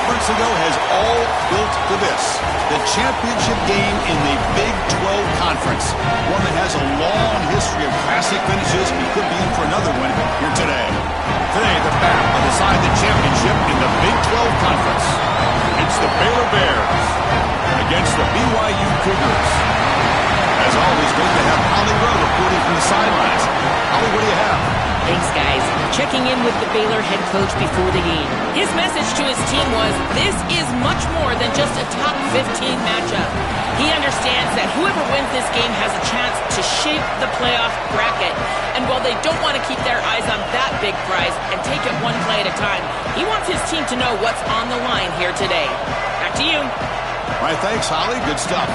conference ago has all built to this. The championship game in the Big 12 Conference. One that has a long history of classic finishes and could be in for another one here today. Today, the battle to decide the championship in the Big 12 Conference. It's the Baylor Bears against the BYU Cougars. As always, great to have Holly Rowe reporting from the sidelines. Holly, what do you have? Thanks, guys. Checking in with the Baylor head coach before the game. His message to his team was, this is much more than just a top 15 matchup. He understands that whoever wins this game has a chance to shape the playoff bracket. And while they don't want to keep their eyes on that big prize and take it one play at a time, he wants his team to know what's on the line here today. Back to you. All right, thanks, Holly. Good stuff.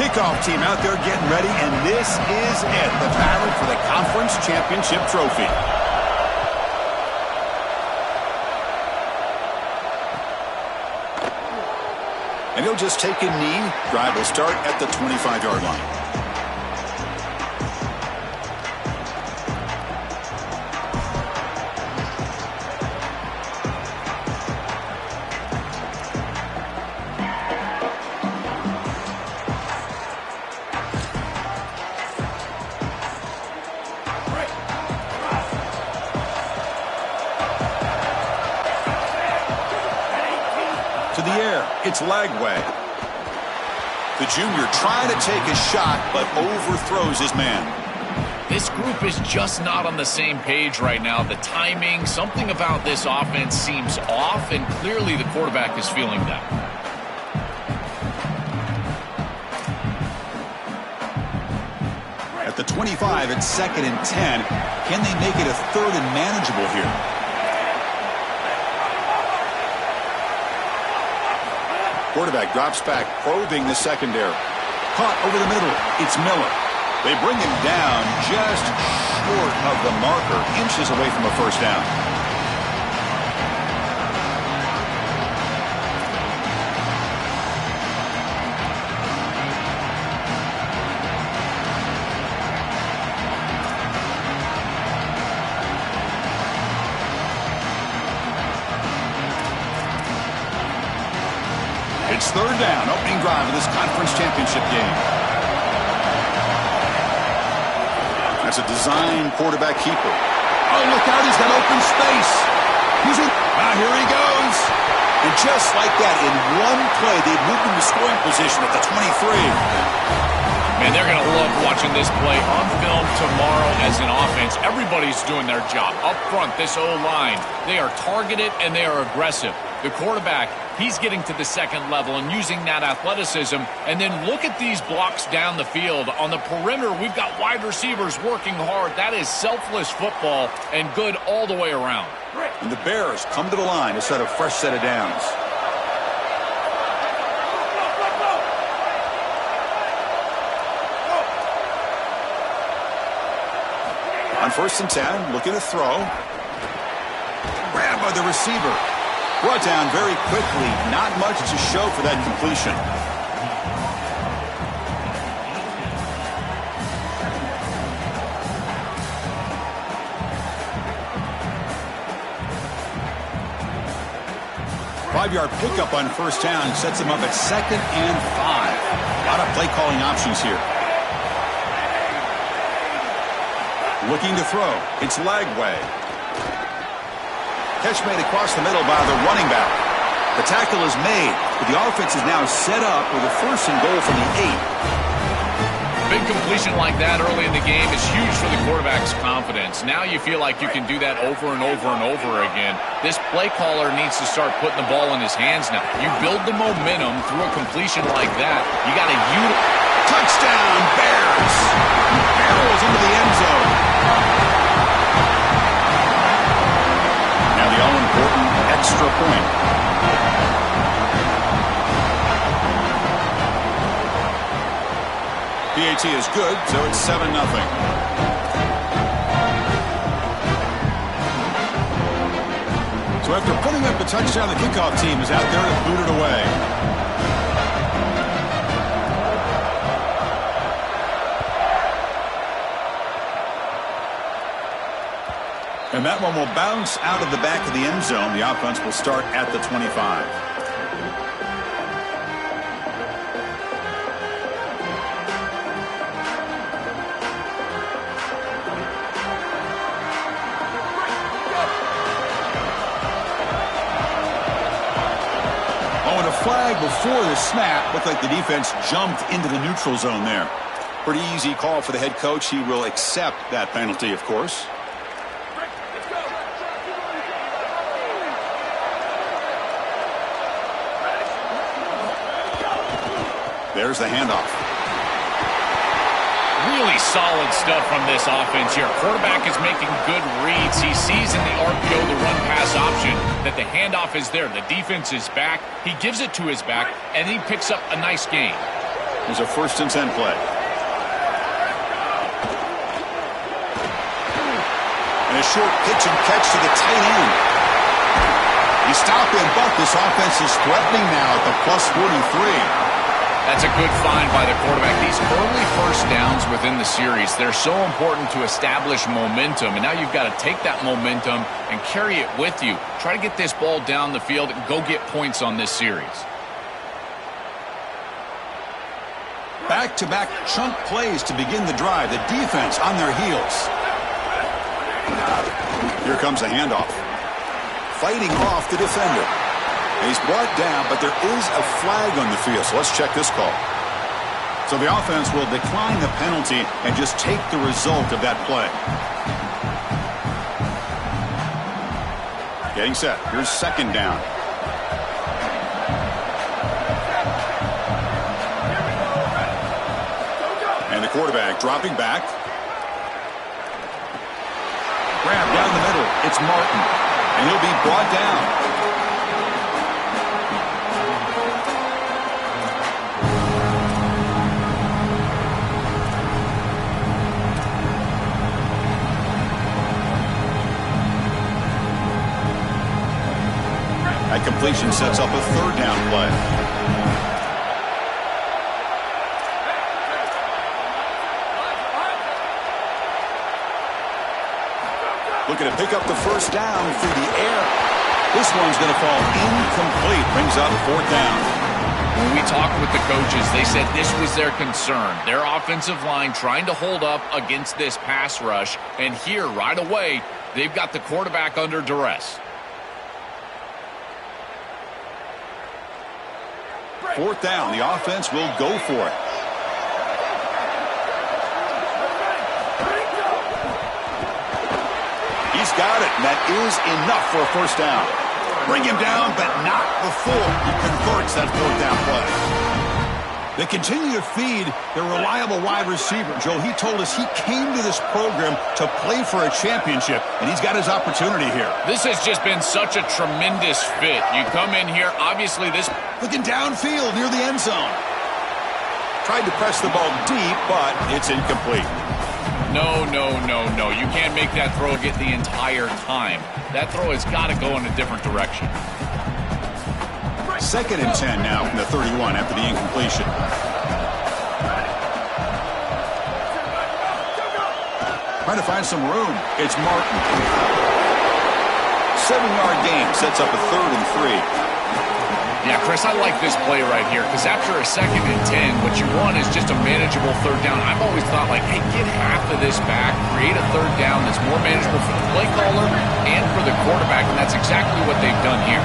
Kickoff team out there getting ready, and this is it, the battle for the conference championship trophy. And he'll just take a knee. Drive will start at the 25-yard line. To the air, it's Lagway. The junior trying to take a shot, but overthrows his man. This group is just not on the same page right now. The timing, something about this offense seems off, and clearly the quarterback is feeling that. At the 25, it's 2nd and 10. Can they make it a 3rd and manageable here? Quarterback drops back, probing the secondary. Caught over the middle. It's Miller. They bring him down just short of the marker, inches away from a first down. It's 3rd down, opening drive of this conference championship game. That's a design quarterback keeper. Oh, look out, he's got open space. Here he goes. And just like that, in one play, they've moved him to scoring position at the 23. Man, they're going to love watching this play on film tomorrow as an offense. Everybody's doing their job. Up front, this O-line, they are targeted and they are aggressive. The quarterback, he's getting to the second level and using that athleticism. And then look at these blocks down the field. On the perimeter, we've got wide receivers working hard. That is selfless football and good all the way around. And the Bears come to the line to set a fresh set of downs. On 1st and 10, looking to throw. Grabbed by the receiver. Brought down very quickly. Not much to show for that completion. Five-yard pickup on 1st down sets them up at 2nd and 5. A lot of play calling options here. Looking to throw. It's Lagway. Catch made across the middle by the running back. The tackle is made, but the offense is now set up with a 1st and goal from the 8. Big completion like that early in the game is huge for the quarterback's confidence. Now you feel like you can do that over and over and over again. This play caller needs to start putting the ball in his hands now. You build the momentum through a completion like that. You got to touchdown, Bears! Barrels into the end zone. Now the all-important extra point. PAT is good, so it's 7-0. So after putting up the touchdown, the kickoff team is out there to boot it away. And that one will bounce out of the back of the end zone. The offense will start at the 25. Flag before the snap. Looked like the defense jumped into the neutral zone there. Pretty easy call for the head coach. He will accept that penalty, of course. There's the handoff. Really solid stuff from this offense here. Quarterback is making good reads. He sees in the RPO, the run-pass option, that the handoff is there. The defense is back. He gives it to his back, and he picks up a nice gain. There's a 1st and 10 play. And a short pitch and catch to the tight end. You stop him, but this offense is threatening now at the plus 43. That's a good find by the quarterback. These early first downs within the series, they're so important to establish momentum. And now you've got to take that momentum and carry it with you. Try to get this ball down the field and go get points on this series. Back-to-back chunk plays to begin the drive. The defense on their heels. Here comes a handoff. Fighting off the defender. He's brought down, but there is a flag on the field, so let's check this call. So the offense will decline the penalty and just take the result of that play. Getting set. Here's 2nd down. And the quarterback dropping back. Grab down the middle. It's Martin, and he'll be brought down. That completion sets up a 3rd down play. Looking to pick up the 1st down through the air. This one's going to fall incomplete. Brings up 4th down. When we talked with the coaches, they said this was their concern. Their offensive line trying to hold up against this pass rush. And here, right away, they've got the quarterback under duress. 4th down. The offense will go for it. He's got it, and that is enough for a 1st down. Bring him down, but not before he converts that 4th down play. They continue to feed their reliable wide receiver. Joe, he told us he came to this program to play for a championship, and he's got his opportunity here. This has just been such a tremendous fit. You come in here, obviously this... Looking downfield near the end zone. Tried to press the ball deep, but it's incomplete. No. You can't make that throw get the entire time. That throw has got to go in a different direction. 2nd and 10 now from the 31 after the incompletion. Trying to find some room. It's Martin. 7-yard gain sets up a 3rd and 3. Yeah, Chris, I like this play right here because after a 2nd and 10, what you want is just a manageable 3rd down. I've always thought, like, hey, get half of this back, create a 3rd down that's more manageable for the play caller and for the quarterback, and that's exactly what they've done here.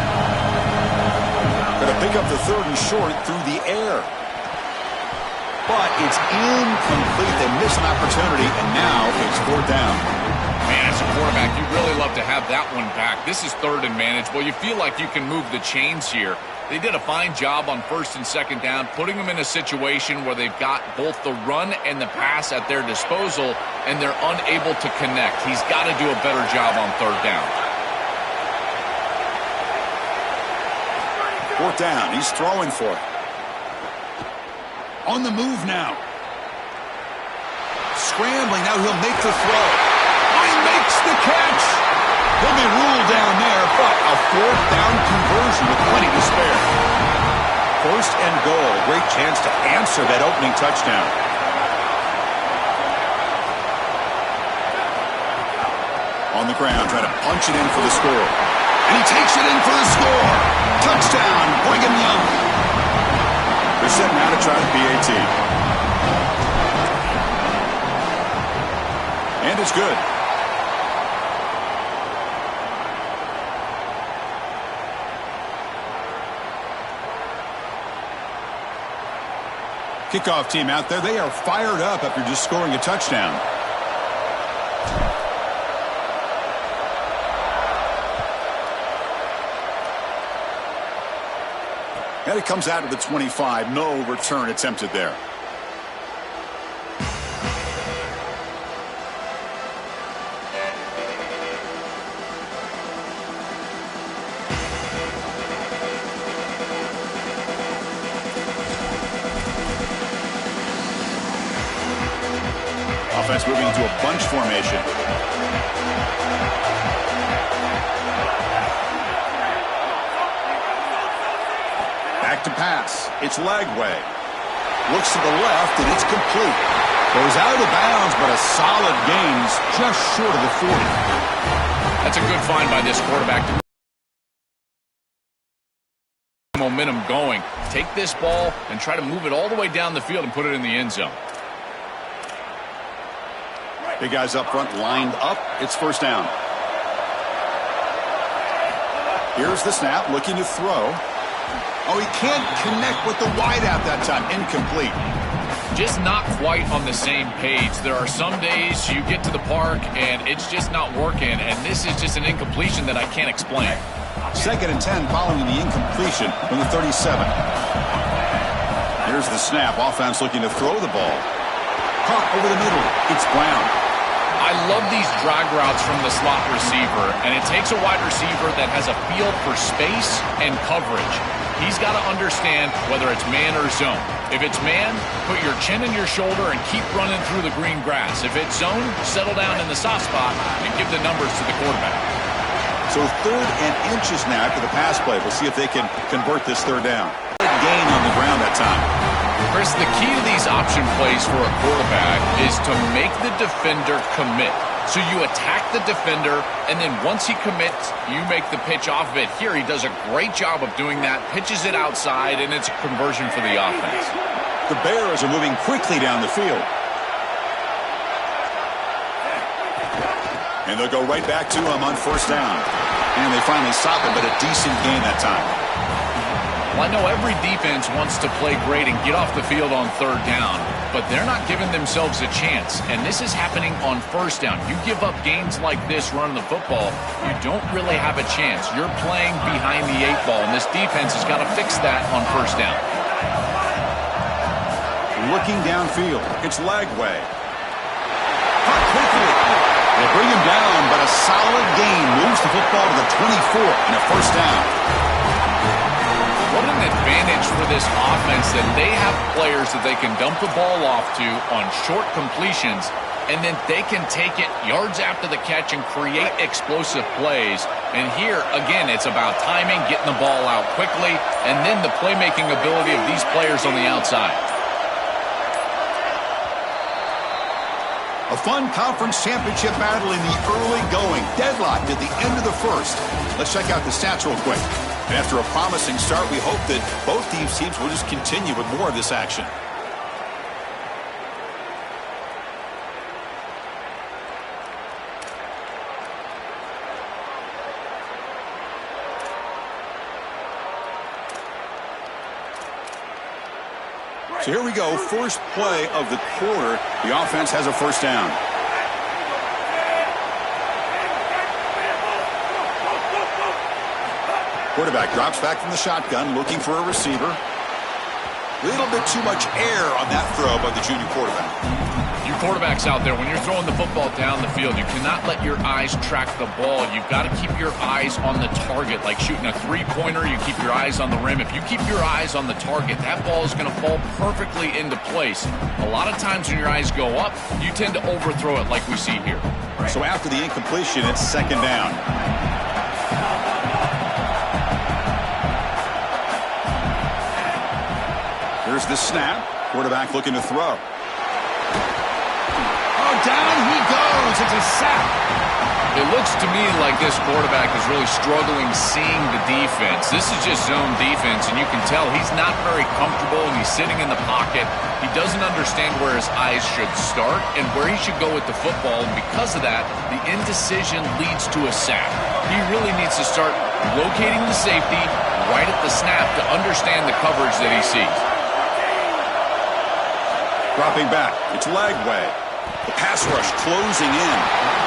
Going to pick up the 3rd and short through the air. But it's incomplete. They miss an opportunity, and now it's 4th down. Man, as a quarterback, you'd really love to have that one back. This is 3rd and manageable. You feel like you can move the chains here. They did a fine job on 1st and 2nd down, putting them in a situation where they've got both the run and the pass at their disposal, and they're unable to connect. He's got to do a better job on 3rd down. 4th down. He's throwing for it. On the move now. Scrambling. Now he'll make the throw. He makes the catch. He'll be ruled down there, but a 4th down conversion with plenty to spare. 1st and goal. Great chance to answer that opening touchdown. On the ground, trying to punch it in for the score. And he takes it in for the score. Touchdown, Brigham Young. They're setting out to try the PAT. And it's good. Kickoff team out there, they are fired up after just scoring a touchdown. And it comes out to the 25. No return attempted there. Offense moving into a bunch formation. Back to pass. It's Lagway. Looks to the left, and it's complete. Goes out of bounds, but a solid gain just short of the 40. That's a good find by this quarterback. Momentum going. Take this ball and try to move it all the way down the field and put it in the end zone. Big guys up front lined up. It's first down. Here's the snap, looking to throw. Oh, he can't connect with the wideout that time. Incomplete. Just not quite on the same page. There are some days you get to the park and it's just not working, and this is just an incompletion that I can't explain. 2nd and 10 following the incompletion from the 37. Here's the snap. Offense looking to throw the ball. Caught over the middle. It's Brown. I love these drag routes from the slot receiver, and it takes a wide receiver that has a feel for space and coverage. He's got to understand whether it's man or zone. If it's man, put your chin in your shoulder and keep running through the green grass. If it's zone, settle down in the soft spot and give the numbers to the quarterback. So 3rd and inches now after the pass play. We'll see if they can convert this 3rd down. Gain on the ground that time. Chris, the key to these option plays for a quarterback is to make the defender commit. So you attack the defender, and then once he commits, you make the pitch off of it. Here, he does a great job of doing that, pitches it outside, and it's a conversion for the offense. The Bears are moving quickly down the field. And they'll go right back to him on first down. And they finally stop him, but a decent gain that time. Well, I know every defense wants to play great and get off the field on 3rd down, but they're not giving themselves a chance, and this is happening on first down. You give up gains like this running the football, you don't really have a chance. You're playing behind the 8 ball, and this defense has got to fix that on first down. Looking downfield, it's Lagway. Caught quickly. They'll bring him down, but a solid gain moves the football to the 24 and a first down. What an advantage for this offense that they have players that they can dump the ball off to on short completions, and then they can take it yards after the catch and create explosive plays. And here, again, it's about timing, getting the ball out quickly, and then the playmaking ability of these players on the outside. A fun conference championship battle in the early going. Deadlocked at the end of the 1st. Let's check out the stats real quick. And after a promising start, we hope that both these teams will just continue with more of this action. So here we go, first play of the quarter. The offense has a first down. Quarterback drops back from the shotgun, looking for a receiver. A little bit too much air on that throw by the junior quarterback. You quarterbacks out there, when you're throwing the football down the field, you cannot let your eyes track the ball. You've got to keep your eyes on the target. Like shooting a three-pointer, you keep your eyes on the rim. If you keep your eyes on the target, that ball is going to fall perfectly into place. A lot of times when your eyes go up, you tend to overthrow it like we see here. So after the incompletion, it's second down. Here's the snap. Quarterback looking to throw. Oh, down he goes. It's a sack. It looks to me like this quarterback is really struggling seeing the defense. This is just zone defense, and you can tell he's not very comfortable, and he's sitting in the pocket. He doesn't understand where his eyes should start and where he should go with the football, and because of that, the indecision leads to a sack. He really needs to start locating the safety right at the snap to understand the coverage that he sees. Dropping back, it's Lagway. The pass rush closing in.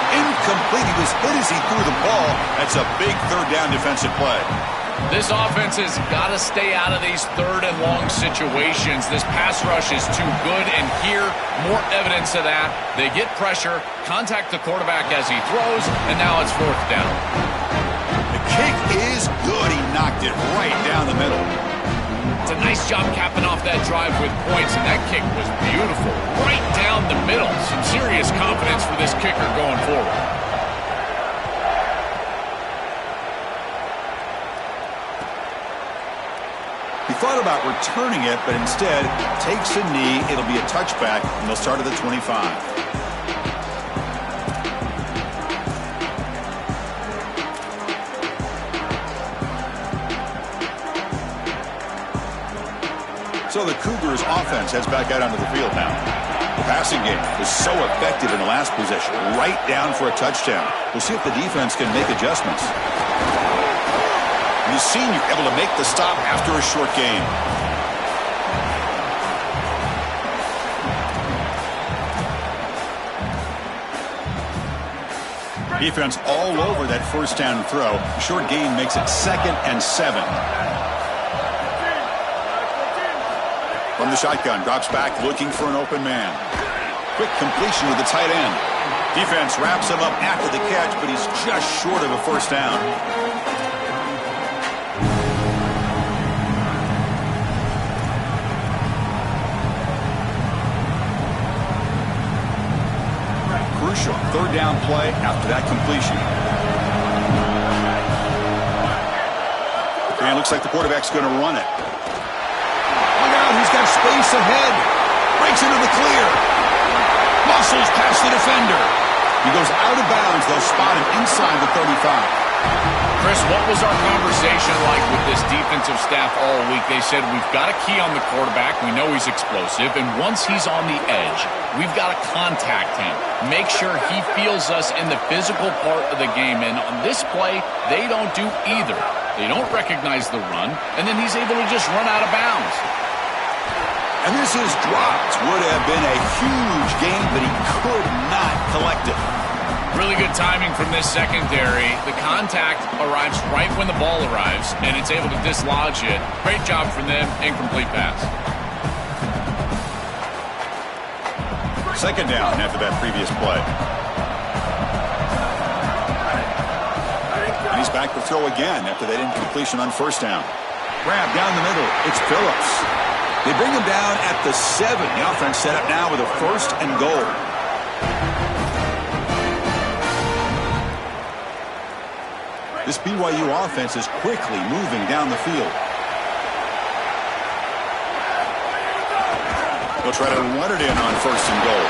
Incomplete. He was hit as he threw the ball. That's a big third down defensive play. This offense has got to stay out of these third and long situations. This pass rush is too good, and here, more evidence of that. They get pressure, contact the quarterback as he throws, and now it's fourth down. The kick is good. He knocked it right down the middle. It's a nice job capping off that drive with points, and that kick was beautiful. Right down the middle. Some serious confidence for this kicker going forward. He thought about returning it, but instead takes a knee. It'll be a touchback, and they'll start at the 25. So the Cougars offense heads back out onto the field now. The passing game was so effective in the last possession, right down for a touchdown. We'll see if the defense can make adjustments. And the senior able to make the stop after a short game. Defense all over that first down throw. Short gain makes it 2nd and 7. From the shotgun, drops back, looking for an open man. Quick completion with the tight end. Defense wraps him up after the catch, but he's just short of a first down. Crucial third down play after that completion. And it looks like the quarterback's going to run it. He's got space ahead. Breaks into the clear. Muscles past the defender. He goes out of bounds. They'll spot him inside the 35. Chris, what was our conversation like with this defensive staff all week? They said we've got a key on the quarterback. We know he's explosive. And once he's on the edge, we've got to contact him. Make sure he feels us in the physical part of the game. And on this play, they don't do either. They don't recognize the run. And then he's able to just run out of bounds. And this is dropped. Would have been a huge gain, but he could not collect it. Really good timing from this secondary. The contact arrives right when the ball arrives, and it's able to dislodge it. Great job from them. Incomplete pass. Second down after that previous play. And he's back to throw again after that incompletion on first down. Grab down the middle. It's Phillips. They bring him down at the 7. The offense set up now with a 1st and goal. This BYU offense is quickly moving down the field. They'll try to run it in on 1st and goal.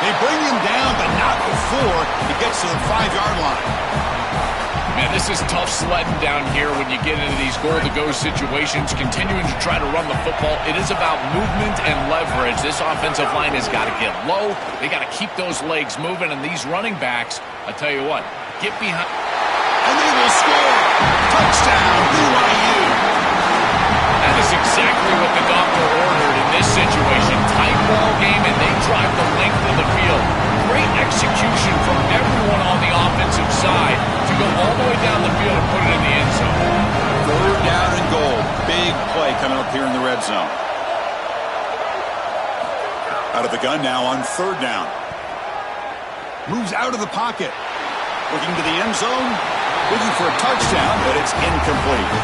They bring him down, but not before he gets to the 5-yard line. Man, this is tough sledding down here when you get into these goal-to-go situations, continuing to try to run the football. It is about movement and leverage. This offensive line has got to get low. They got to keep those legs moving, and these running backs, I tell you what, get behind. And they will score. Touchdown, BYU. That is exactly what the doctor ordered in this situation. Tight ball game, and they drive the length of the field. Great execution from everyone on the offensive side to go all the way down the field and put it in the end zone. 3rd down and goal. Big play coming up here in the red zone. Out of the gun now on 3rd down. Moves out of the pocket. Looking to the end zone. Looking for a touchdown, but it's incomplete.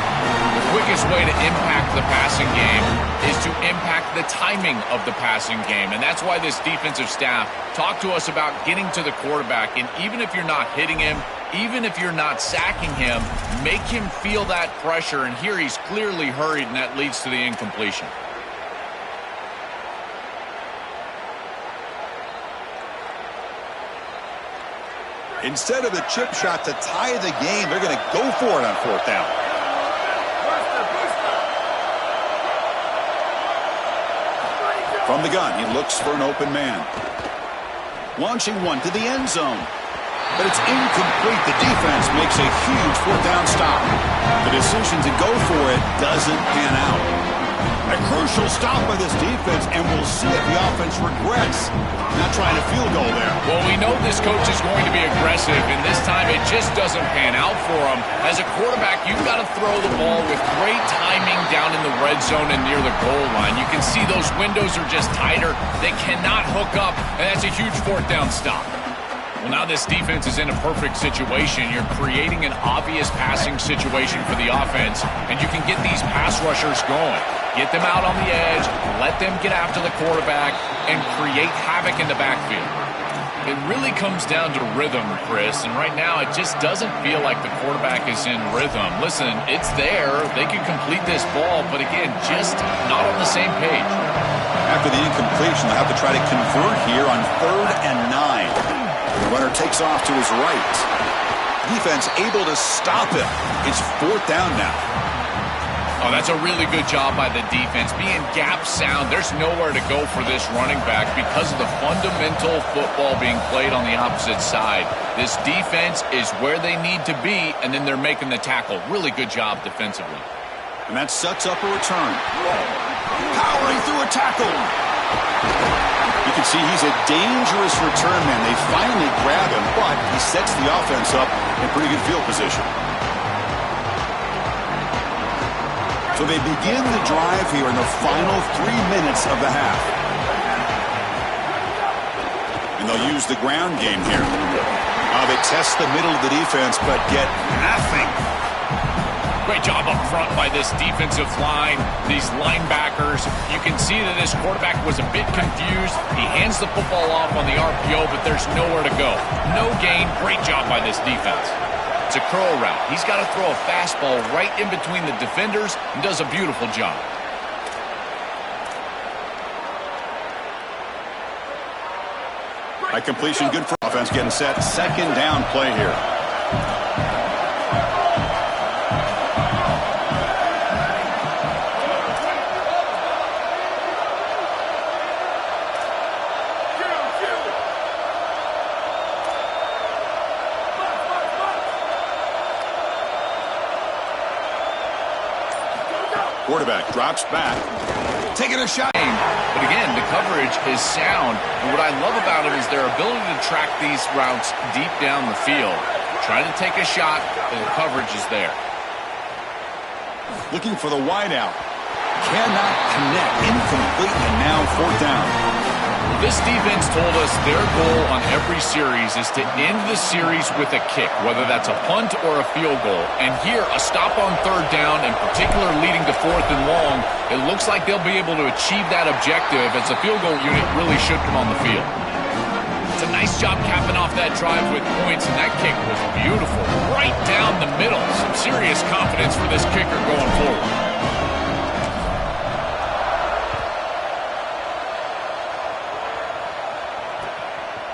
The quickest way to impact the passing game is to impact the timing of the passing game. And that's why this defensive staff talked to us about getting to the quarterback. And even if you're not hitting him, even if you're not sacking him, make him feel that pressure. And here he's clearly hurried, and that leads to the incompletion. Instead of the chip shot to tie the game, they're going to go for it on fourth down. From the gun, he looks for an open man. Launching one to the end zone. But it's incomplete. The defense makes a huge fourth down stop. The decision to go for it doesn't pan out. A crucial stop by this defense, and we'll see if the offense regrets not trying a field goal there. Well, we know this coach is going to be aggressive, and this time it just doesn't pan out for him. As a quarterback, you've got to throw the ball with great timing down in the red zone and near the goal line. You can see those windows are just tighter. They cannot hook up, and that's a huge fourth down stop. Well, now this defense is in a perfect situation. You're creating an obvious passing situation for the offense, and you can get these pass rushers going. Get them out on the edge, let them get after the quarterback, and create havoc in the backfield. It really comes down to rhythm, Chris, and right now it just doesn't feel like the quarterback is in rhythm. Listen, it's there. They can complete this ball, but again, just not on the same page. After the incompletion, they'll have to try to convert here on 3rd and 9. The runner takes off to his right. Defense able to stop him. It's 4th down now. Oh, that's a really good job by the defense. Being gap sound, there's nowhere to go for this running back because of the fundamental football being played on the opposite side. This defense is where they need to be, and then they're making the tackle. Really good job defensively. And that sets up a return. Powering through a tackle. You can see he's a dangerous return man. They finally grab him, but he sets the offense up in pretty good field position. So they begin the drive here in the final 3 minutes of the half. And they'll use the ground game here. They test the middle of the defense, but get nothing. Great job up front by this defensive line, these linebackers. You can see that this quarterback was a bit confused. He hands the football off on the RPO, but there's nowhere to go. No gain. Great job by this defense. It's a curl route. He's got to throw a fastball right in between the defenders and does a beautiful job. By completion, good for offense. Getting set. 2nd down play here. Quarterback drops back, taking a shot. But again, the coverage is sound. And what I love about it is their ability to track these routes deep down the field. Trying to take a shot, but the coverage is there. Looking for the wideout. Cannot connect. Incomplete, and now 4th down. This defense told us their goal on every series is to end the series with a kick, whether that's a punt or a field goal. And here, a stop on 3rd down, in particular leading to 4th and long, it looks like they'll be able to achieve that objective as the field goal unit really should come on the field. It's a nice job capping off that drive with points, and that kick was beautiful. Right down the middle. Some serious confidence for this kicker going forward.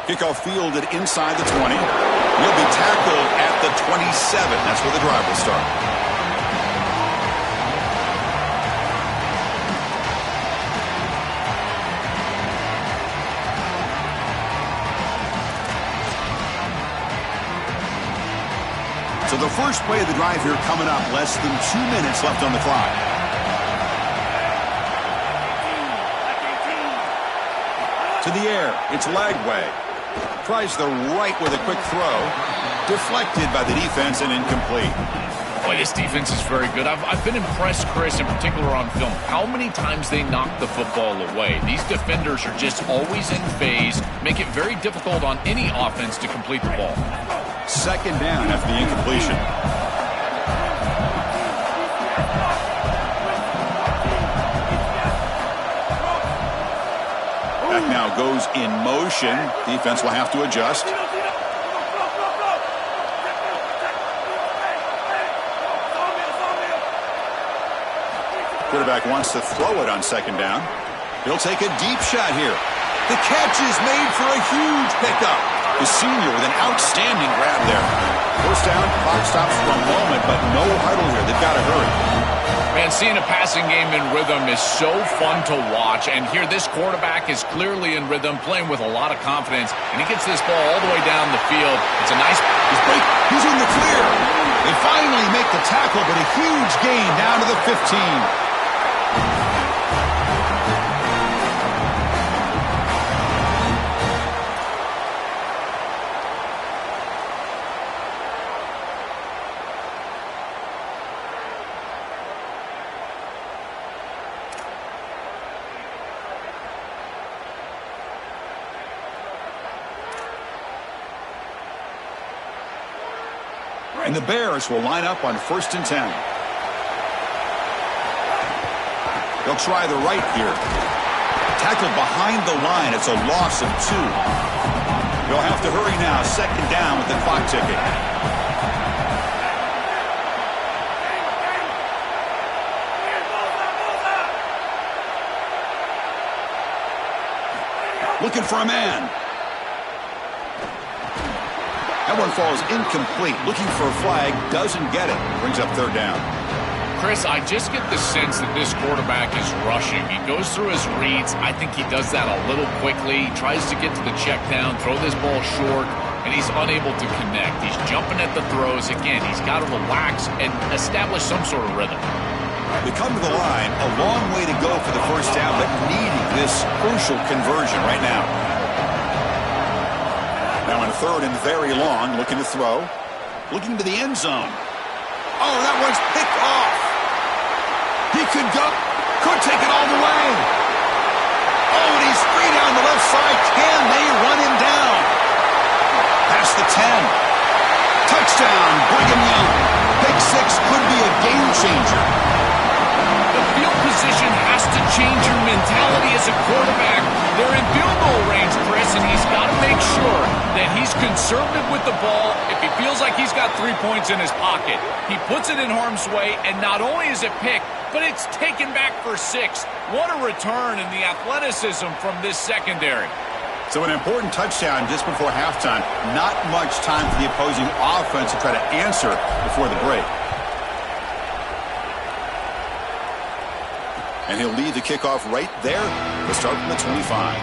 Kickoff fielded inside the 20. He'll be tackled at the 27. That's where the drive will start. So the first play of the drive here coming up. Less than 2 minutes left on the clock. To the air. It's Lagway. Tries the right with a quick throw. Deflected by the defense and incomplete. Boy, this defense is very good. I've been impressed, Chris, in particular on film, how many times they knock the football away. These defenders are just always in phase, make it very difficult on any offense to complete the ball. 2nd down after the incompletion. Back now goes in motion. Defense will have to adjust. Quarterback wants to throw it on 2nd down. He'll take a deep shot here. The catch is made for a huge pickup. The senior with an outstanding grab there. First down, clock stops for a moment, but no huddle here. They've got to hurry. Man, seeing a passing game in rhythm is so fun to watch. And here, this quarterback is clearly in rhythm, playing with a lot of confidence. And he gets this ball all the way down the field. It's a nice... He's in the clear. They finally make the tackle, but a huge gain down to the 15. And the Bears will line up on 1st and 10. They'll try the right here. Tackled behind the line. It's a loss of 2. They'll have to hurry now. 2nd down with the clock ticking. Looking for a man. That one falls incomplete. Looking for a flag, doesn't get it. Brings up 3rd down. Chris, I just get the sense that this quarterback is rushing. He goes through his reads. I think he does that a little quickly. He tries to get to the check down, throw this ball short, and he's unable to connect. He's jumping at the throws. Again, he's got to relax and establish some sort of rhythm. They come to the line. A long way to go for the 1st down, but needing this crucial conversion right now. Now on 3rd and very long, looking to throw. Looking to the end zone. Oh, that one's picked off. He could go. Could take it all the way. Oh, and he's free down the left side. Can they run him down? Past the 10. Touchdown, Brigham Young. Pick 6 could be a game changer. The field position has to change your mentality as a quarterback. They're in field goal range, Chris, and he's got to make sure that he's conservative with the ball. If he feels like he's got 3 points in his pocket, he puts it in harm's way, and not only is it picked, but it's taken back for 6. What a return in the athleticism from this secondary. So an important touchdown just before halftime. Not much time for the opposing offense to try to answer before the break. And he'll lead the kickoff right there. We'll start from the 25.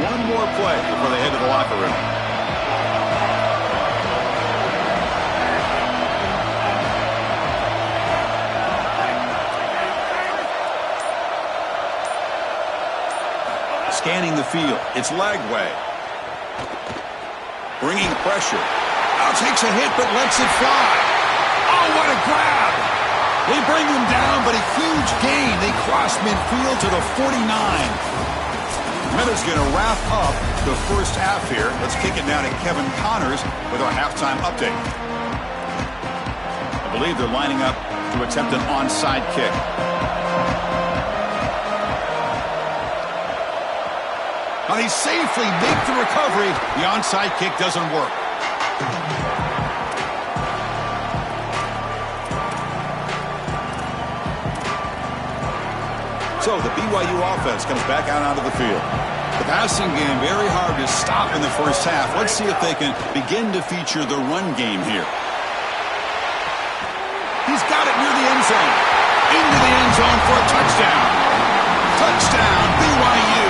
One more play before they head to the locker room. Scanning the field. It's Lagway. Bringing pressure. Now takes a hit but lets it fly. Oh, what a grab. They bring him down, but a huge gain. They cross midfield to the 49. Miller's going to wrap up the 1st half here. Let's kick it now to Kevin Connors with our halftime update. I believe they're lining up to attempt an onside kick. Now they safely make the recovery. The onside kick doesn't work. So the BYU offense comes back out onto the field. The passing game very hard to stop in the 1st half. Let's see if they can begin to feature the run game here. He's got it near the end zone. Into the end zone for a touchdown. Touchdown, BYU.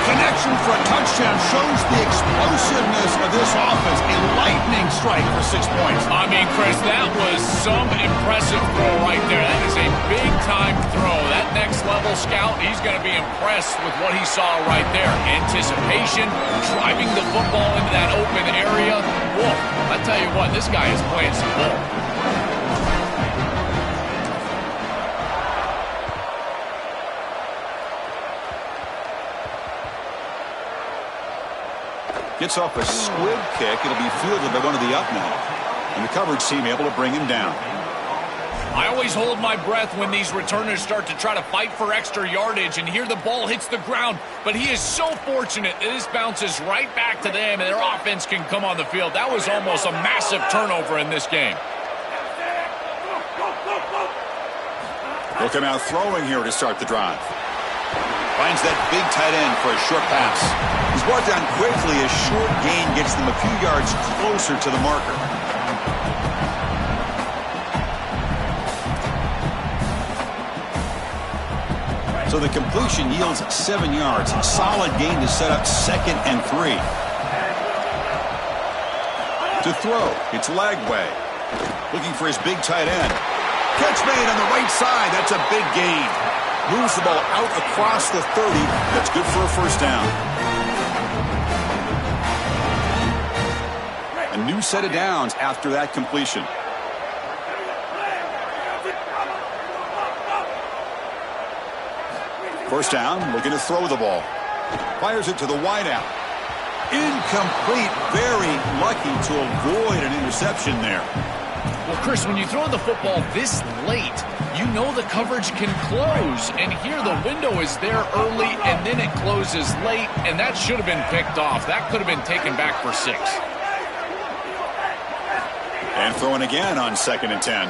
Connection for a touchdown shows the explosiveness of this offense. A lightning strike for 6 points. I mean, Chris, that was some impressive throw right there. That is a big-time throw. That next-level scout, he's going to be impressed with what he saw right there. Anticipation, driving the football into that open area. Whoa, I tell you what, this guy is playing some ball. Gets off a squib kick. It'll be fielded by one of the up men. And the coverage team able to bring him down. I always hold my breath when these returners start to try to fight for extra yardage, and here the ball hits the ground. But he is so fortunate that this bounces right back to them, and their offense can come on the field. That was almost a massive turnover in this game. He'll come out throwing here to start the drive. Finds that big tight end for a short pass. He's brought down quickly. A short gain gets them a few yards closer to the marker. So the completion yields 7 yards. Solid gain to set up 2nd and 3. To throw, it's Lagway. Looking for his big tight end. Catch made on the right side. That's a big gain. Moves the ball out across the 30. That's good for a first down. A new set of downs after that completion. First down, looking to throw the ball. Fires it to the wideout. Incomplete. Very lucky to avoid an interception there. Well, Chris, when you throw the football this late, you know the coverage can close. And here the window is there early, and then it closes late, and that should have been picked off. That could have been taken back for 6. And throwing again on 2nd and 10.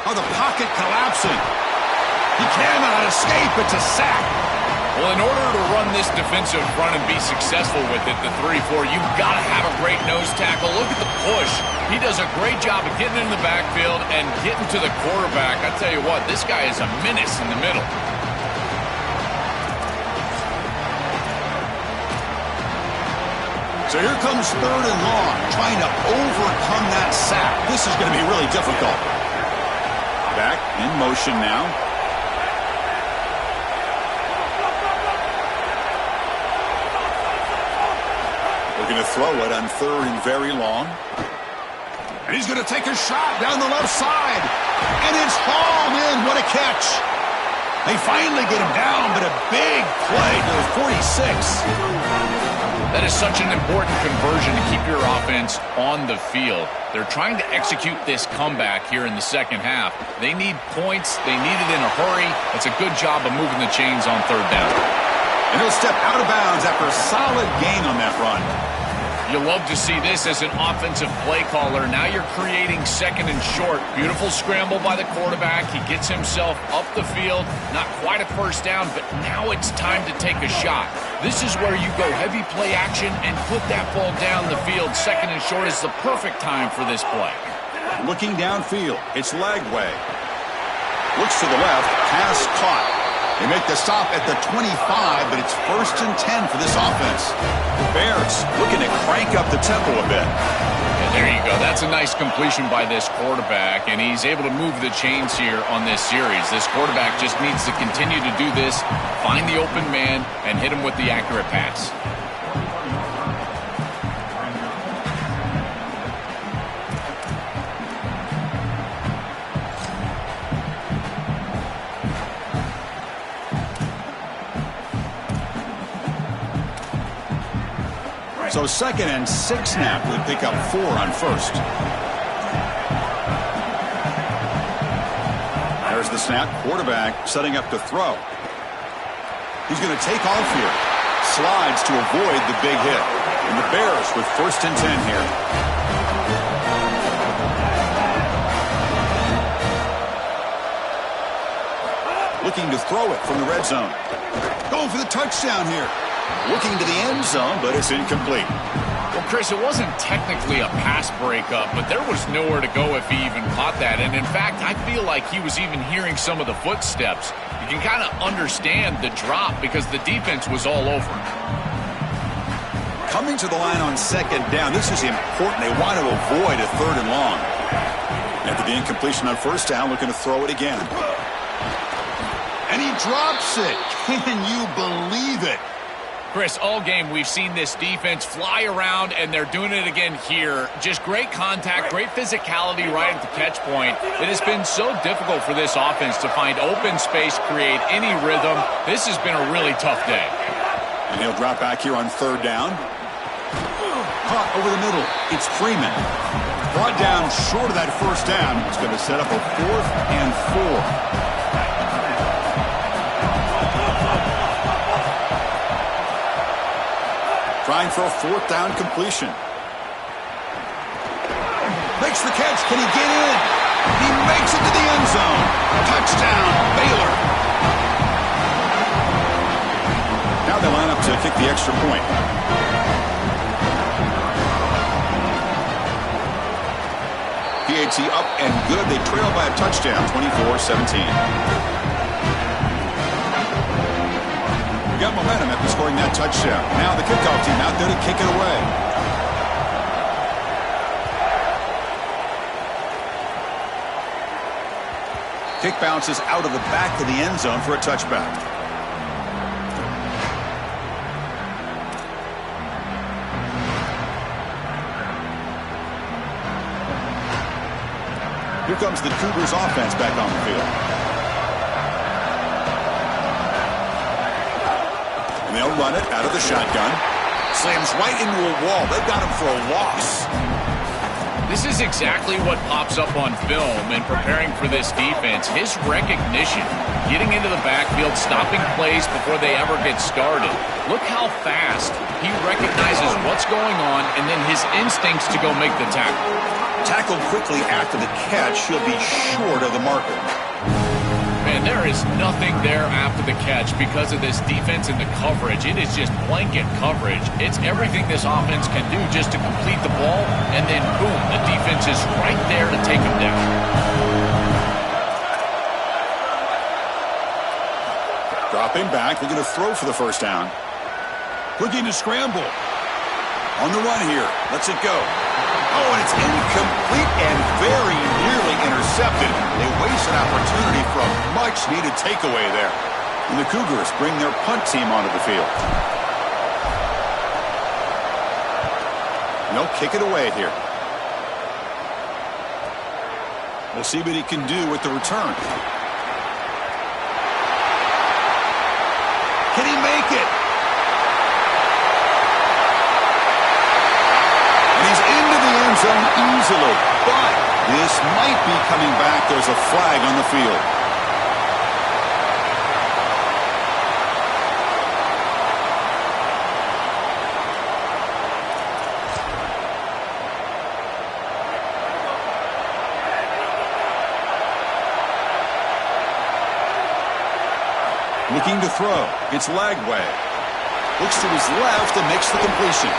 Oh, the pocket collapsing. He cannot escape. It's a sack. Well, in order to run this defensive front and be successful with it, the 3-4, you've got to have a great nose tackle. Look at the push. He does a great job of getting in the backfield and getting to the quarterback. I tell you what, this guy is a menace in the middle. So here comes 3rd and long, trying to overcome that sack. This is going to be really difficult. Back in motion now. Going to throw it on 3rd and very long. And he's going to take a shot down the left side. And it's hauled in. What a catch. They finally get him down, but a big play to the 46. That is such an important conversion to keep your offense on the field. They're trying to execute this comeback here in the second half. They need points. They need it in a hurry. It's a good job of moving the chains on 3rd down. And he'll step out of bounds after a solid gain on that run. You love to see this as an offensive play caller. Now you're creating 2nd and short. Beautiful scramble by the quarterback. He gets himself up the field. Not quite a first down, but now it's time to take a shot. This is where you go heavy play action and put that ball down the field. 2nd and short is the perfect time for this play. Looking downfield, it's Lagway. Looks to the left, pass caught. They make the stop at the 25, but it's 1st and 10 for this offense. The Bears looking to crank up the tempo a bit. And there you go. That's a nice completion by this quarterback, and he's able to move the chains here on this series. This quarterback just needs to continue to do this, find the open man, and hit him with the accurate pass. So 2nd and 6 snap would pick up 4 on 1st. There's the snap. Quarterback setting up to throw. He's going to take off here. Slides to avoid the big hit. And the Bears with 1st and 10 here. Looking to throw it from the red zone. Going for the touchdown here. Looking to the end zone, but it's incomplete. Well, Chris, it wasn't technically a pass breakup, but there was nowhere to go if he even caught that. And in fact, I feel like he was even hearing some of the footsteps. You can kind of understand the drop because the defense was all over. Coming to the line on 2nd down, this is important. They want to avoid a 3rd and long. After the incompletion on 1st down, looking to throw it again. And he drops it. Can you believe it? Chris, all game we've seen this defense fly around, and they're doing it again here. Just great contact, great physicality right at the catch point. It has been so difficult for this offense to find open space, create any rhythm. This has been a really tough day. And he'll drop back here on 3rd down. Caught over the middle. It's Freeman. Brought down short of that first down. It's going to set up a 4th and 4. Trying for a 4th down completion. Makes the catch. Can he get in? He makes it to the end zone. Touchdown, Baylor. Now they line up to kick the extra point. PAT up and good. They trail by a touchdown, 24-17. Got momentum after scoring that touchdown. Now the kickoff team out there to kick it away. Kick bounces out of the back of the end zone for a touchback. Here comes the Cougars offense back on the field. And they'll run it out of the shotgun. Slams right into a wall. They've got him for a loss. This is exactly what pops up on film in preparing for this defense. His recognition, getting into the backfield, stopping plays before they ever get started. Look how fast he recognizes what's going on and then his instincts to go make the tackle. Tackled quickly after the catch. He'll be short of the marker. Man, there is nothing there after the catch because of this defense and the coverage. It is just blanket coverage. It's everything this offense can do just to complete the ball, and then boom, the defense is right there to take them down. Dropping back, looking to throw for the first down. Looking to scramble. On the run here. Lets it go. Oh, and it's incomplete and very nearly intercepted. They waste an opportunity for a much-needed takeaway there. And the Cougars bring their punt team onto the field. And they'll kick it away here. We'll see what he can do with the return. Can he make it? He's into the end zone easily, but this might be coming back. There's a flag on the field. Looking to throw. It's Lagway. Looks to his left and makes the completion.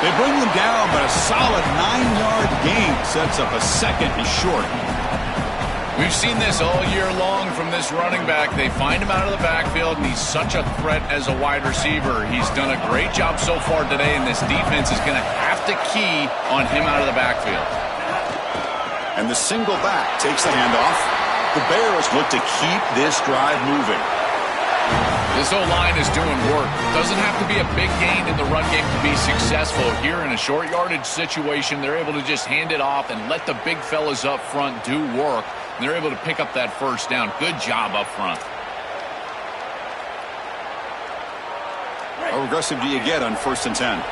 They bring them down, but a solid 9-yard gain sets up a 2nd and short. We've seen this all year long from this running back. They find him out of the backfield, and he's such a threat as a wide receiver. He's done a great job so far today, and this defense is going to have to key on him out of the backfield. And the single back takes the handoff. The Bears look to keep this drive moving. This O-line is doing work. Doesn't have to be a big gain in the run game to be successful. Here in a short yardage situation, they're able to just hand it off and let the big fellas up front do work. And they're able to pick up that first down. Good job up front. How aggressive do you get on 1st and 10?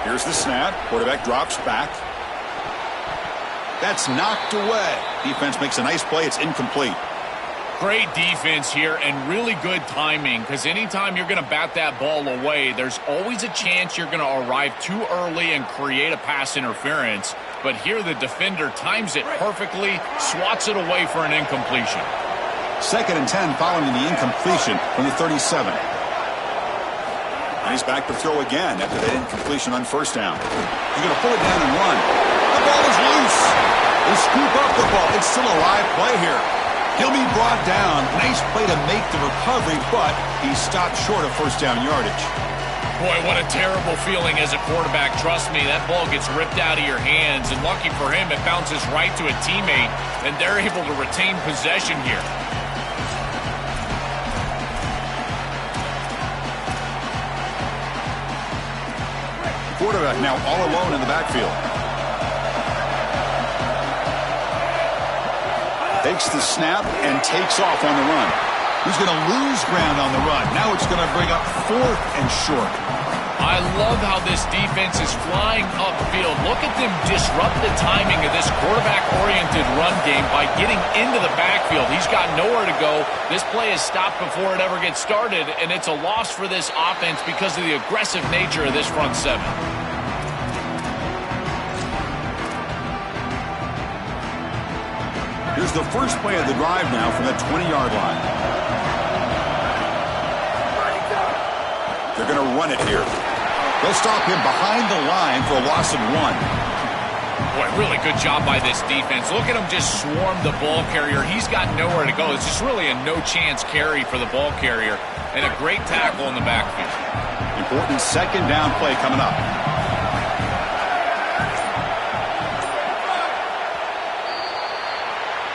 Here's the snap. Quarterback drops back. That's knocked away. Defense makes a nice play. It's incomplete. Great defense here and really good timing, because anytime you're going to bat that ball away, there's always a chance you're going to arrive too early and create a pass interference. But here the defender times it perfectly, swats it away for an incompletion. 2nd and 10 following the incompletion from the 37. And he's back to throw again after that incompletion on 1st down. He's going to pull it down and run. The ball is loose. They scoop up the ball. It's still a live play here. He'll be brought down. Nice play to make the recovery, but he stopped short of 1st down yardage. Boy, what a terrible feeling as a quarterback. Trust me, that ball gets ripped out of your hands, and lucky for him, it bounces right to a teammate, and they're able to retain possession here. Quarterback now all alone in the backfield. Takes the snap and takes off on the run. He's going to lose ground on the run. Now it's going to bring up 4th and short. I love how this defense is flying upfield. Look at them disrupt the timing of this quarterback-oriented run game by getting into the backfield. He's got nowhere to go. This play is stopped before it ever gets started, and it's a loss for this offense because of the aggressive nature of this front seven. Here's the first play of the drive now from the 20-yard line. They're going to run it here. They'll stop him behind the line for a loss of 1. Boy, really good job by this defense. Look at him just swarm the ball carrier. He's got nowhere to go. It's just really a no-chance carry for the ball carrier, and a great tackle in the backfield. Important second down play coming up.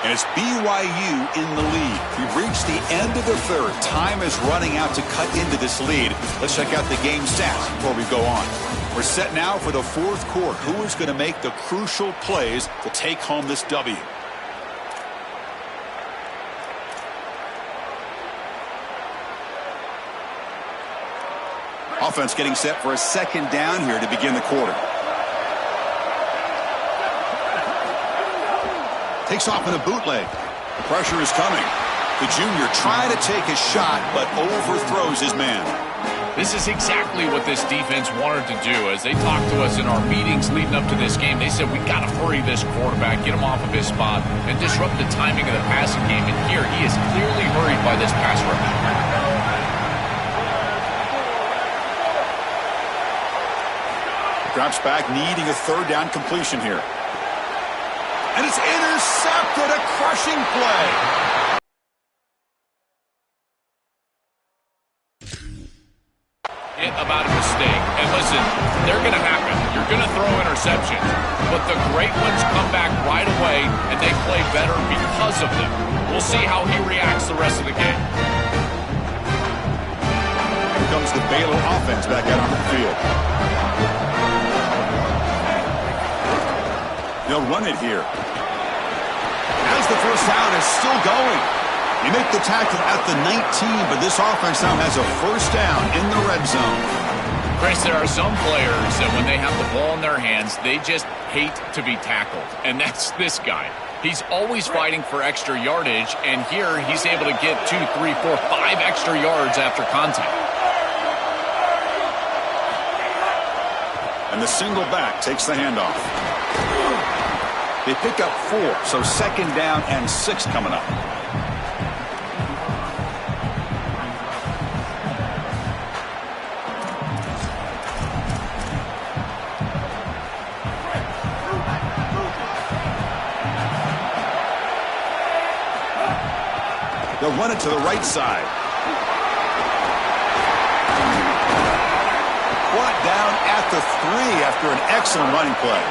And it's BYU in the lead. We've reached the end of the third. Time is running out to cut into this lead. Let's check out the game stats before we go on. We're set now for the 4th quarter. Who is going to make the crucial plays to take home this W? Offense getting set for a second down here to begin the quarter. Takes off in a bootleg. The pressure is coming. The junior trying to take a shot, but overthrows his man. This is exactly what this defense wanted to do. As they talked to us in our meetings leading up to this game, they said, we got to hurry this quarterback, get him off of his spot, and disrupt the timing of the passing game. And here, he is clearly hurried by this pass rush. Drops back, needing a 3rd down completion here. And it's intercepted, a crushing play. About a mistake. And listen, they're going to happen. You're going to throw interceptions. But the great ones come back right away, and they play better because of them. We'll see how he reacts the rest of the game. Here comes the Baylor offense back out on the field. They'll run it here. As the first down is still going. You make the tackle at the 19, but this offense now has a first down in the red zone. Chris, there are some players that when they have the ball in their hands, they just hate to be tackled. And that's this guy. He's always fighting for extra yardage, and here he's able to get 2, 3, 4, 5 extra yards after contact. And the single back takes the handoff. They pick up 4, so second down and 6 coming up. They'll run it to the right side. Brought down at the 3 after an excellent running play.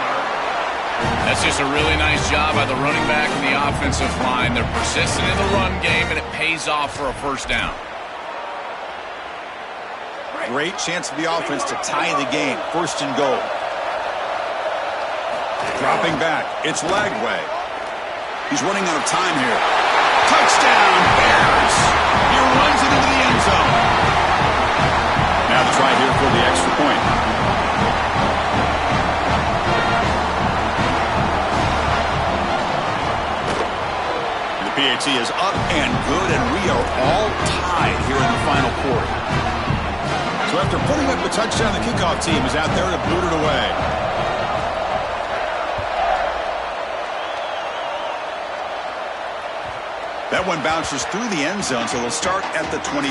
That's just a really nice job by the running back and the offensive line. They're persistent in the run game, and it pays off for a first down. Great chance for the offense to tie the game. First and goal. Dropping back. It's Lagway. He's running out of time here. Touchdown, Bears! He runs it into the end zone. Now the try here for the extra point. The PAT is up and good, and we are all tied here in the final quarter. So after putting up the touchdown, the kickoff team is out there to boot it away. That one bounces through the end zone, so they'll start at the 25.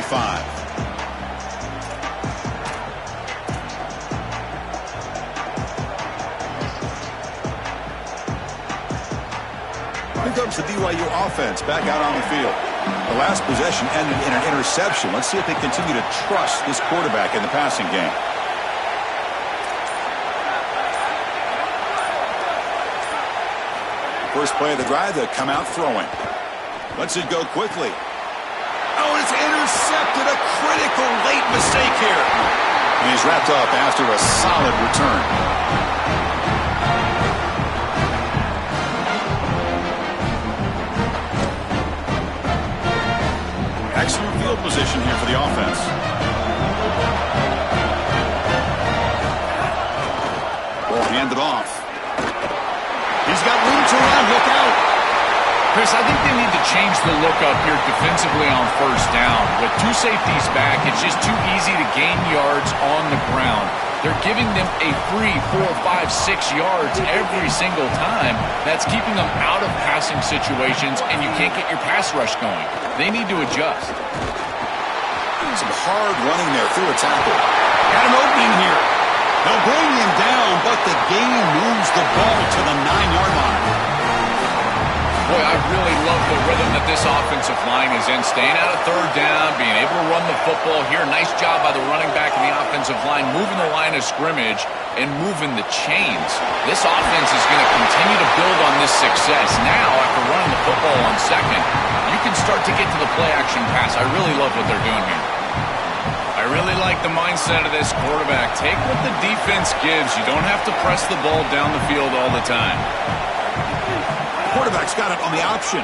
Here comes the BYU offense back out on the field. The last possession ended in an interception. Let's see if they continue to trust this quarterback in the passing game. First play of the drive, they'll come out throwing. Lets it go quickly. Oh, it's intercepted. A critical late mistake here. And he's wrapped up after a solid return. Excellent field position here for the offense. Ball handed off. He's got room to run. Look out. Chris, I think they need to change the look up here defensively on first down. With two safeties back, it's just too easy to gain yards on the ground. They're giving them a free 4, 5, 6 yards every single time. That's keeping them out of passing situations, and you can't get your pass rush going. They need to adjust. Some hard running there through a tackle. Got an opening here. They'll bring him down, but the game moves the ball to the 9-yard line. Boy, I really love the rhythm that this offensive line is in. Staying out of third down, being able to run the football here. Nice job by the running back and the offensive line, moving the line of scrimmage and moving the chains. This offense is going to continue to build on this success. Now, after running the football on second, you can start to get to the play-action pass. I really love what they're doing here. I really like the mindset of this quarterback. Take what the defense gives. You don't have to press the ball down the field all the time. Quarterback's got it on the option.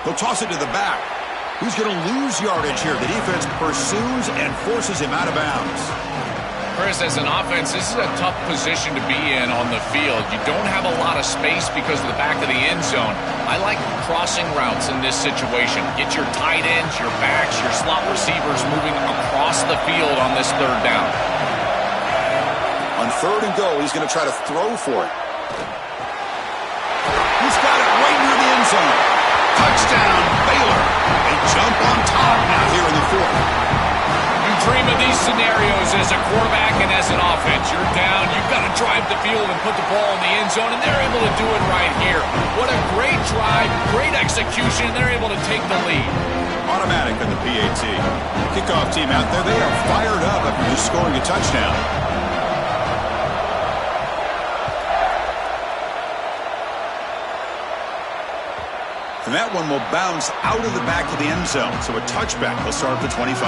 He'll toss it to the back. He's going to lose yardage here. The defense pursues and forces him out of bounds. Chris, as an offense, this is a tough position to be in on the field. You don't have a lot of space because of the back of the end zone. I like crossing routes in this situation. Get your tight ends, your backs, your slot receivers moving across the field on this third down. On third and go, he's going to try to throw for it. He's got it right near the end zone. Touchdown, Baylor. They jump on top now here in the fourth. You dream of these scenarios as a quarterback and as an offense. You're down, you've got to drive the field and put the ball in the end zone, and they're able to do it right here. What a great drive, great execution, and they're able to take the lead. Automatic in the PAT. Kickoff team out there, they are fired up after just scoring a touchdown. And that one will bounce out of the back of the end zone. So a touchback will start at the 25.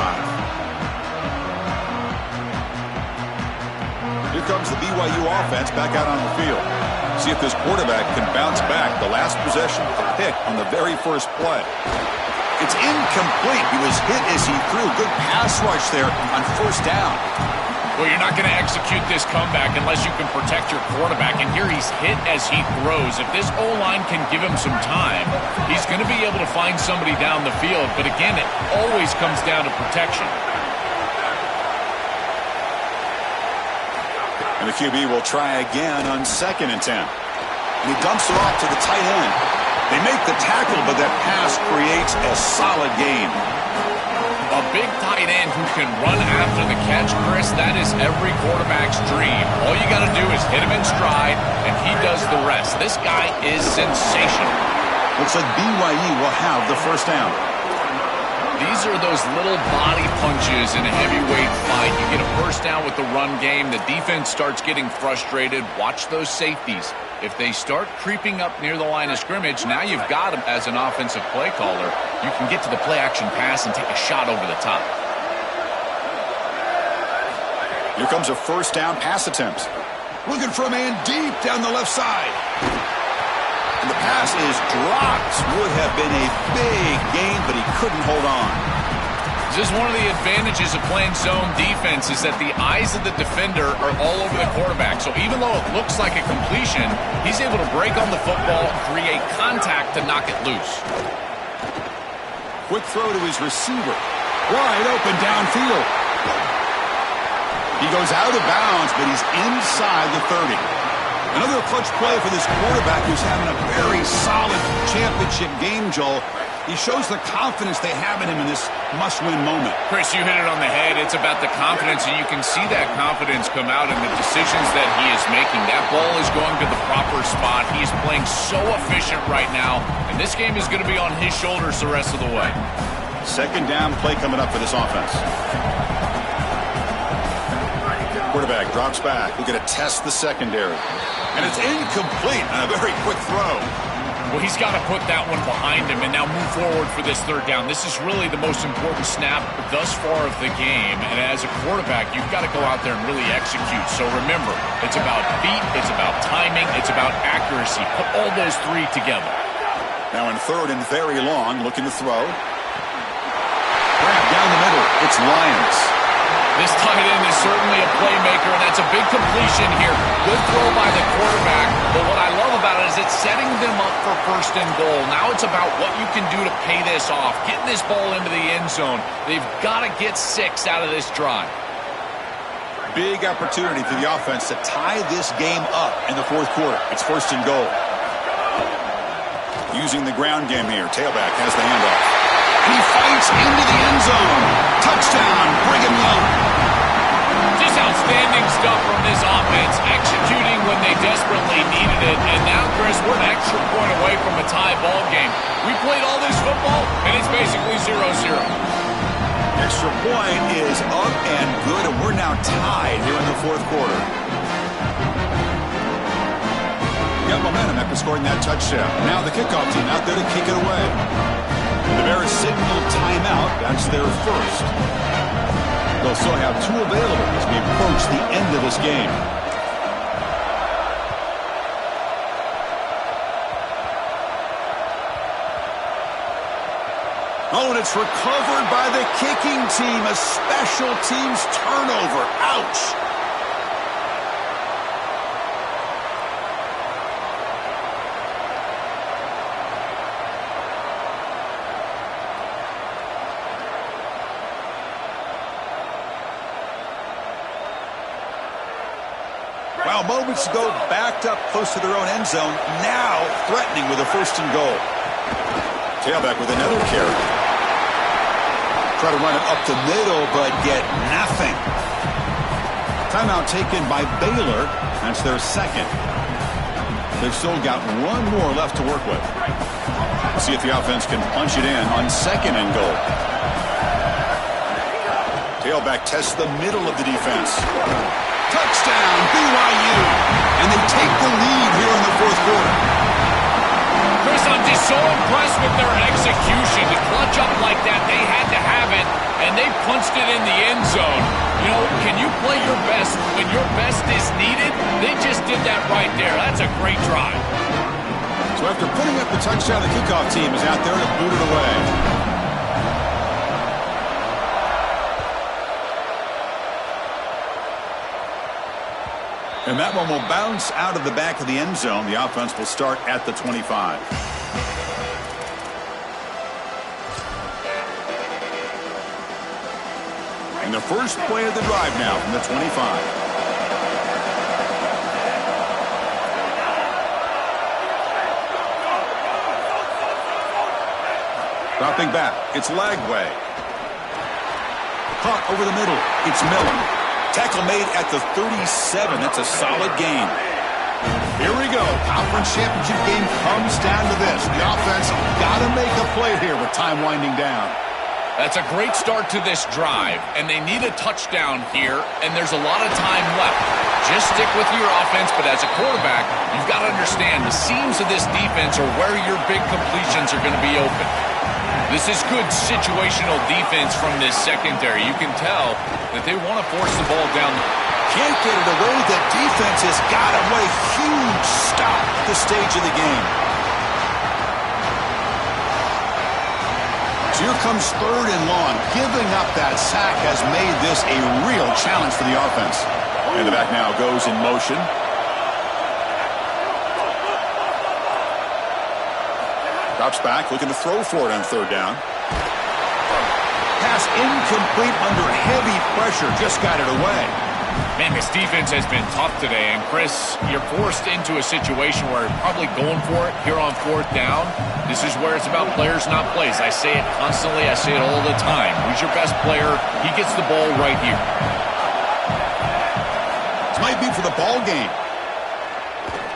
Here comes the BYU offense back out on the field. See if this quarterback can bounce back. The last possession, a pick on the very first play. It's incomplete. He was hit as he threw. Good pass rush there on first down. Well, you're not going to execute this comeback unless you can protect your quarterback. And here he's hit as he throws. If this O-line can give him some time, he's going to be able to find somebody down the field. But again, it always comes down to protection. And the QB will try again on 2nd and 10. And he dumps it off to the tight end. They make the tackle, but that pass creates a solid gain. A big tight end who can run after the catch, Chris, that is every quarterback's dream. All you got to do is hit him in stride, and he does the rest. This guy is sensational. Looks like BYU will have the first down. These are those little body punches in a heavyweight fight. You get a first down with the run game. The defense starts getting frustrated. Watch those safeties. If they start creeping up near the line of scrimmage, now you've got them as an offensive play caller. You can get to the play-action pass and take a shot over the top. Here comes a first down pass attempt. Looking for a man deep down the left side. And the pass is dropped. Would have been a big gain, but he couldn't hold on. This is one of the advantages of playing zone defense is that the eyes of the defender are all over the quarterback. So even though it looks like a completion, he's able to break on the football, create contact to knock it loose. Quick throw to his receiver. Wide open downfield. He goes out of bounds, but he's inside the 30. Another clutch play for this quarterback who's having a very solid championship game, Joel. He shows the confidence they have in him in this must-win moment. Chris, you hit it on the head. It's about the confidence, and you can see that confidence come out in the decisions that he is making. That ball is going to the proper spot. He is playing so efficient right now, and this game is going to be on his shoulders the rest of the way. Second down play coming up for this offense. Quarterback drops back. We're going to test the secondary. And it's incomplete on a very quick throw. Well, he's got to put that one behind him and now move forward for this third down. This is really the most important snap thus far of the game. And as a quarterback, you've got to go out there and really execute. So remember, it's about feet, it's about timing, it's about accuracy. Put all those three together. Now in third and very long, looking to throw. It's Lions. This tight end is certainly a playmaker, and that's a big completion here. Good throw by the quarterback, but what I love about it is it's setting them up for first and goal. Now it's about what you can do to pay this off, getting this ball into the end zone. They've got to get 6 out of this drive. Big opportunity for the offense to tie this game up in the fourth quarter. It's first and goal. Using the ground game here. Tailback has the handoff. He fights into the end zone. Touchdown, Brigham Young. Just outstanding stuff from this offense, executing when they desperately needed it. And now, Chris, we're an extra point away from a tie ball game. We played all this football, and it's basically 0-0. Extra point is up and good, and we're now tied here in the fourth quarter. Got momentum after scoring that touchdown. Now the kickoff team out there to kick it away. And the Bears signal timeout. That's their first. They'll still have 2 available as we approach the end of this game. Oh, and it's recovered by the kicking team. A special teams turnover. Ouch. Well, moments ago, backed up close to their own end zone. Now threatening with a first and goal. Tailback with another carry. Try to run it up the middle, but get nothing. Timeout taken by Baylor. That's their second. They've still got 1 more left to work with. We'll see if the offense can punch it in on second and goal. Tailback tests the middle of the defense. Touchdown, BYU. And they take the lead here in the fourth quarter. Chris, I'm just so impressed with their execution. To clutch up like that, they had to have it, and they punched it in the end zone. You know, can you play your best when your best is needed? They just did that right there. That's a great drive. So after putting up the touchdown, the kickoff team is out there to boot it away. And that one will bounce out of the back of the end zone. The offense will start at the 25. And the first play of the drive now from the 25. Dropping back. It's Lagway. Caught over the middle. It's Miller. Tackle made at the 37. That's a solid gain. Here we go. Conference championship game comes down to this. The offense got to make a play here with time winding down. That's a great start to this drive, and they need a touchdown here, and there's a lot of time left. Just stick with your offense, but as a quarterback, you've got to understand the seams of this defense are where your big completions are going to be open. This is good situational defense from this secondary. You can tell that they want to force the ball down. Can't get it away. The defense has got him. What a huge stop at this stage of the game. So here comes third and long. Giving up that sack has made this a real challenge for the offense. And the back now goes in motion. Drops back, looking to throw for it on third down. Pass incomplete under heavy pressure. Just got it away. Man, this defense has been tough today. And, Chris, you're forced into a situation where you're probably going for it here on fourth down. This is where it's about players, not plays. I say it constantly. I say it all the time. Who's your best player? He gets the ball right here. This might be for the ball game.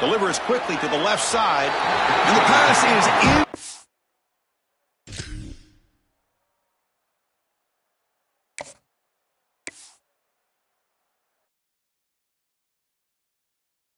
Delivers quickly to the left side. And the pass is in.